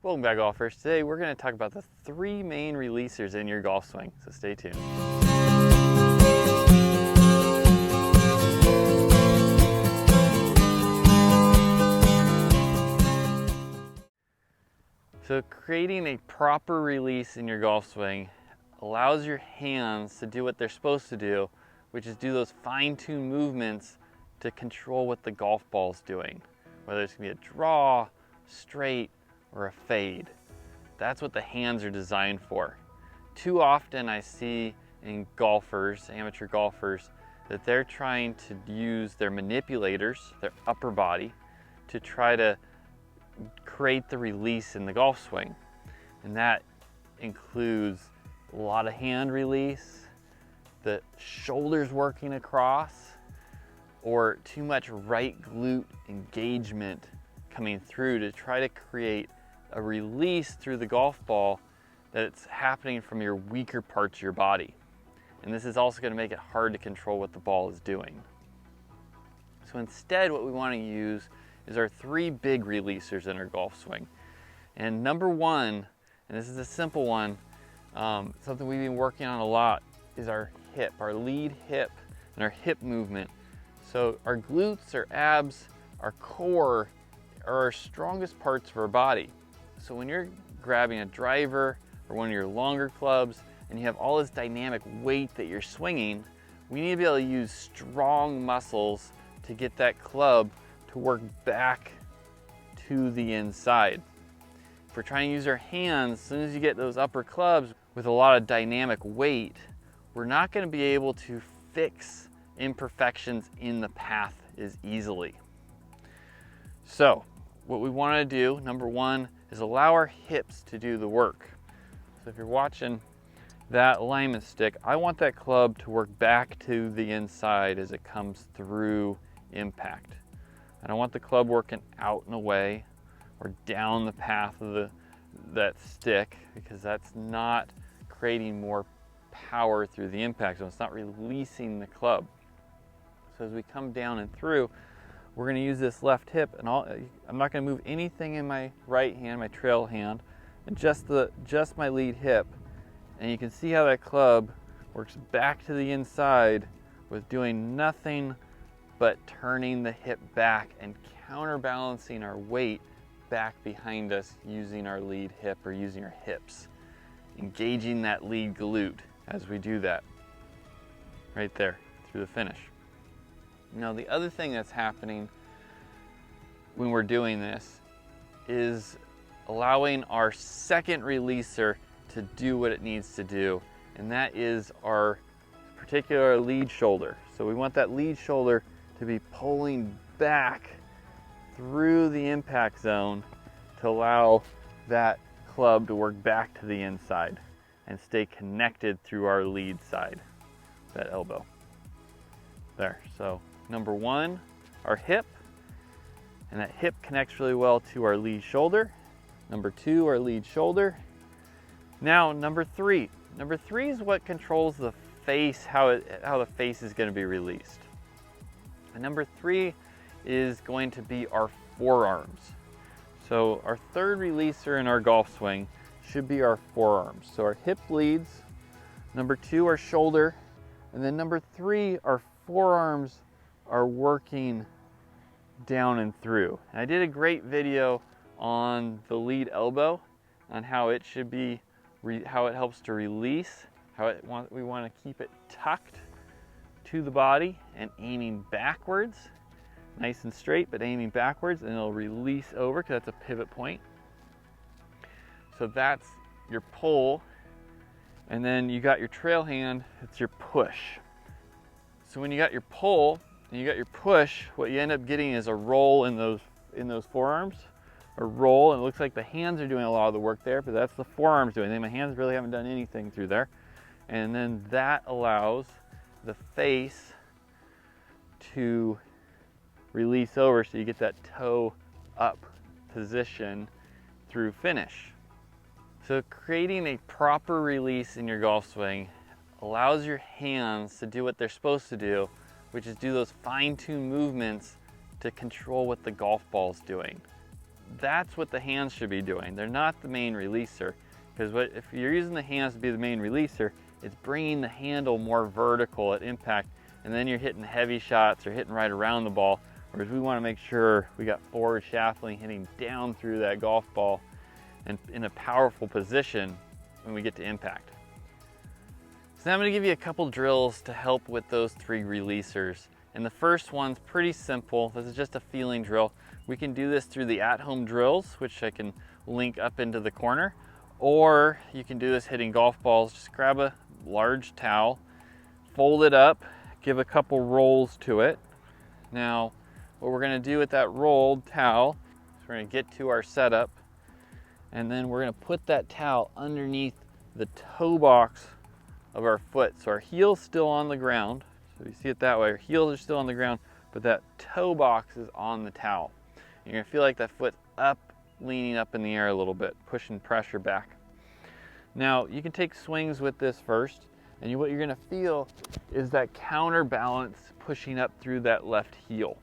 Welcome back, golfers. Today we're going to talk about the three main releasers in your golf swing, so stay tuned. So creating a proper release in your golf swing allows your hands to do what they're supposed to do, which is do those fine-tuned movements to control what the golf ball's doing, whether it's going to be a draw, straight, or a fade. That's what the hands are designed for. Too often I see in golfers, amateur golfers, that they're trying to use their manipulators, their upper body, to try to create the release in the golf swing. And that includes a lot of hand release, the shoulders working across, or too much right glute engagement coming through to try to create a release through the golf ball that it's happening from your weaker parts of your body. And this is also going to make it hard to control what the ball is doing. So instead, what we want to use is our three big releasers in our golf swing. And number one, and this is a simple one, something we've been working on a lot, is our hip, our lead hip, and our hip movement. So our glutes, our abs, our core are our strongest parts of our body. So when you're grabbing a driver or one of your longer clubs and you have all this dynamic weight that you're swinging, we need to be able to use strong muscles to get that club to work back to the inside. If we're trying to use our hands, as soon as you get those upper clubs with a lot of dynamic weight, we're not going to be able to fix imperfections in the path as easily. So what we want to do, number one, is allow our hips to do the work. So if you're watching that alignment stick, I want that club to work back to the inside as it comes through impact. I don't want the club working out and away or down the path of that stick, because that's not creating more power through the impact zone. It's not releasing the club. So as we come down and through, we're going to use this left hip, and I'm not going to move anything in my right hand, my trail hand, and just my lead hip. And you can see how that club works back to the inside with doing nothing but turning the hip back and counterbalancing our weight back behind us using our lead hip or using our hips. Engaging that lead glute as we do that. Right there, through the finish. Now the other thing that's happening when we're doing this is allowing our second releaser to do what it needs to do, and that is our particular lead shoulder. So we want that lead shoulder to be pulling back through the impact zone to allow that club to work back to the inside and stay connected through our lead side, that elbow. There, so number one, our hip, and that hip connects really well to our lead shoulder. Number two, our lead shoulder. Now number three. Number three is what controls the face, how the face is going to be released. And number three is going to be our forearms. So our third releaser in our golf swing should be our forearms. So our hip leads, number two, our shoulder, and then number three, our forearms are working down and through. And I did a great video on the lead elbow, on how it should be, how it helps to release, we want to keep it tucked to the body and aiming backwards, nice and straight, but aiming backwards, and it'll release over because that's a pivot point. So that's your pull, and then you got your trail hand, it's your push. So when you got your pull and you got your push, what you end up getting is a roll in those forearms, a roll, and it looks like the hands are doing a lot of the work there, but that's the forearms doing it. My hands really haven't done anything through there. And then that allows the face to release over, so you get that toe up position through finish. So creating a proper release in your golf swing allows your hands to do what they're supposed to do, which is do those fine-tuned movements to control what the golf ball is doing. that's what the hands should be doing. They're not the main releaser, because if you're using the hands to be the main releaser, it's bringing the handle more vertical at impact, and then you're hitting heavy shots or hitting right around the ball, whereas we want to make sure we got forward shaft length hitting down through that golf ball and in a powerful position when we get to impact. So now I'm going to give you a couple drills to help with those 3 releasers. And the first one's pretty simple. This is just a feeling drill. We can do this through the at-home drills, which I can link up into the corner, or you can do this hitting golf balls. Just grab a large towel, fold it up, give a couple rolls to it. Now, what we're going to do with that rolled towel is we're going to get to our setup, and then we're going to put that towel underneath the toe box of our foot. So our heel's still on the ground. So you see it that way, our heels are still on the ground, but that toe box is on the towel. You're gonna feel like that foot's up, leaning up in the air a little bit, pushing pressure back. Now, you can take swings with this first, and what you're gonna feel is that counterbalance pushing up through that left heel,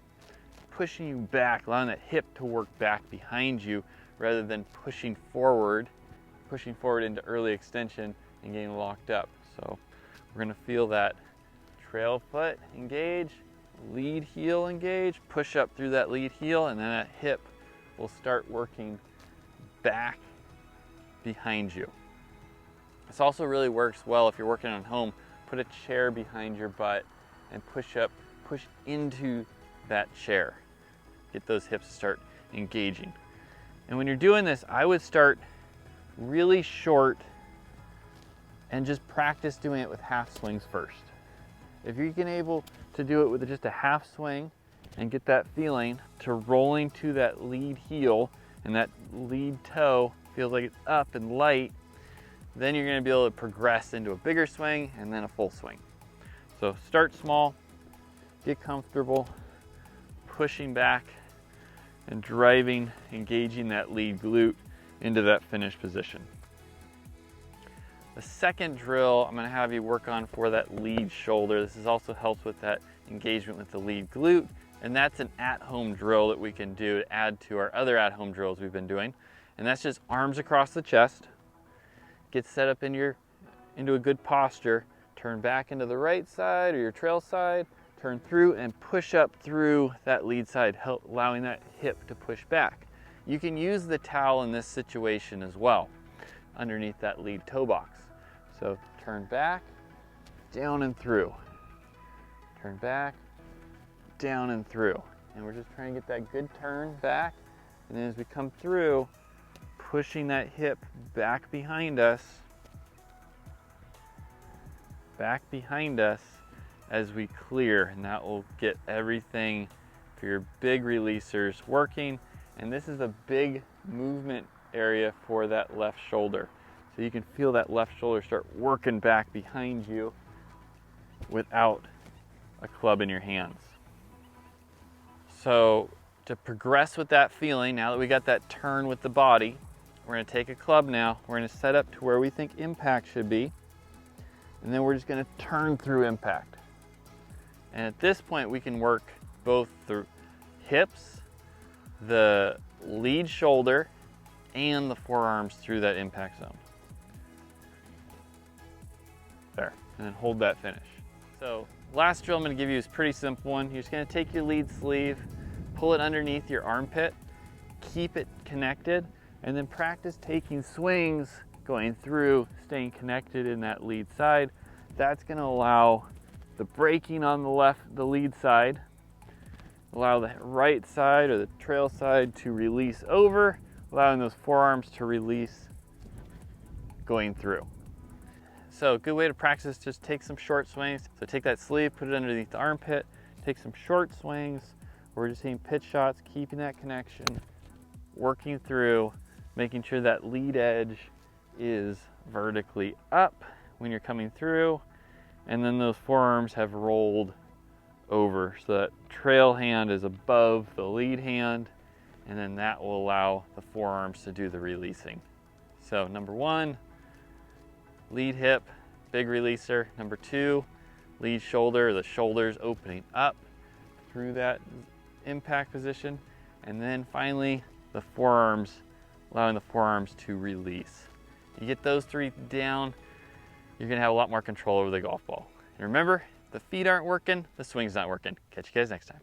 pushing you back, allowing that hip to work back behind you rather than pushing forward into early extension and getting locked up. So we're gonna feel that trail foot engage, lead heel engage, push up through that lead heel, and then that hip will start working back behind you. This also really works well if you're working on home. Put a chair behind your butt and push into that chair. Get those hips to start engaging. And when you're doing this, I would start really short and just practice doing it with half swings first. If you can able to do it with just a half swing and get that feeling to rolling to that lead heel and that lead toe feels like it's up and light, then you're going to be able to progress into a bigger swing and then a full swing. So start small, get comfortable, pushing back and driving, engaging that lead glute into that finished position. The second drill I'm going to have you work on for that lead shoulder. This also helps with that engagement with the lead glute, and that's an at-home drill that we can do to add to our other at-home drills we've been doing. And that's just arms across the chest, get set up into a good posture, turn back into the right side or your trail side, turn through and push up through that lead side, allowing that hip to push back. You can use the towel in this situation as well, underneath that lead toe box. So turn back, down and through. Turn back, down and through. And we're just trying to get that good turn back. And then as we come through, pushing that hip back behind us as we clear. And that will get everything for your big releasers working. And this is a big movement area for that left shoulder. So you can feel that left shoulder start working back behind you without a club in your hands. So to progress with that feeling, now that we got that turn with the body, we're going to take a club now, we're going to set up to where we think impact should be, and then we're just going to turn through impact. And at this point we can work both the hips, the lead shoulder, and the forearms through that impact zone. There, and then hold that finish. So last drill I'm going to give you is a pretty simple one. You're just going to take your lead sleeve, pull it underneath your armpit, keep it connected, and then practice taking swings going through, staying connected in that lead side. That's going to allow the braking on the lead side, allow the right side or the trail side to release over, allowing those forearms to release going through. So a good way to practice, just take some short swings. So take that sleeve, put it underneath the armpit, take some short swings. We're just hitting pitch shots, keeping that connection, working through, making sure that lead edge is vertically up when you're coming through, and then those forearms have rolled over so that trail hand is above the lead hand, and then that will allow the forearms to do the releasing. So number one, lead hip, big releaser. Number two, lead shoulder, the shoulders opening up through that impact position. And then finally, the forearms, allowing the forearms to release. You get those 3 down, you're gonna have a lot more control over the golf ball. And remember, if the feet aren't working, the swing's not working. Catch you guys next time.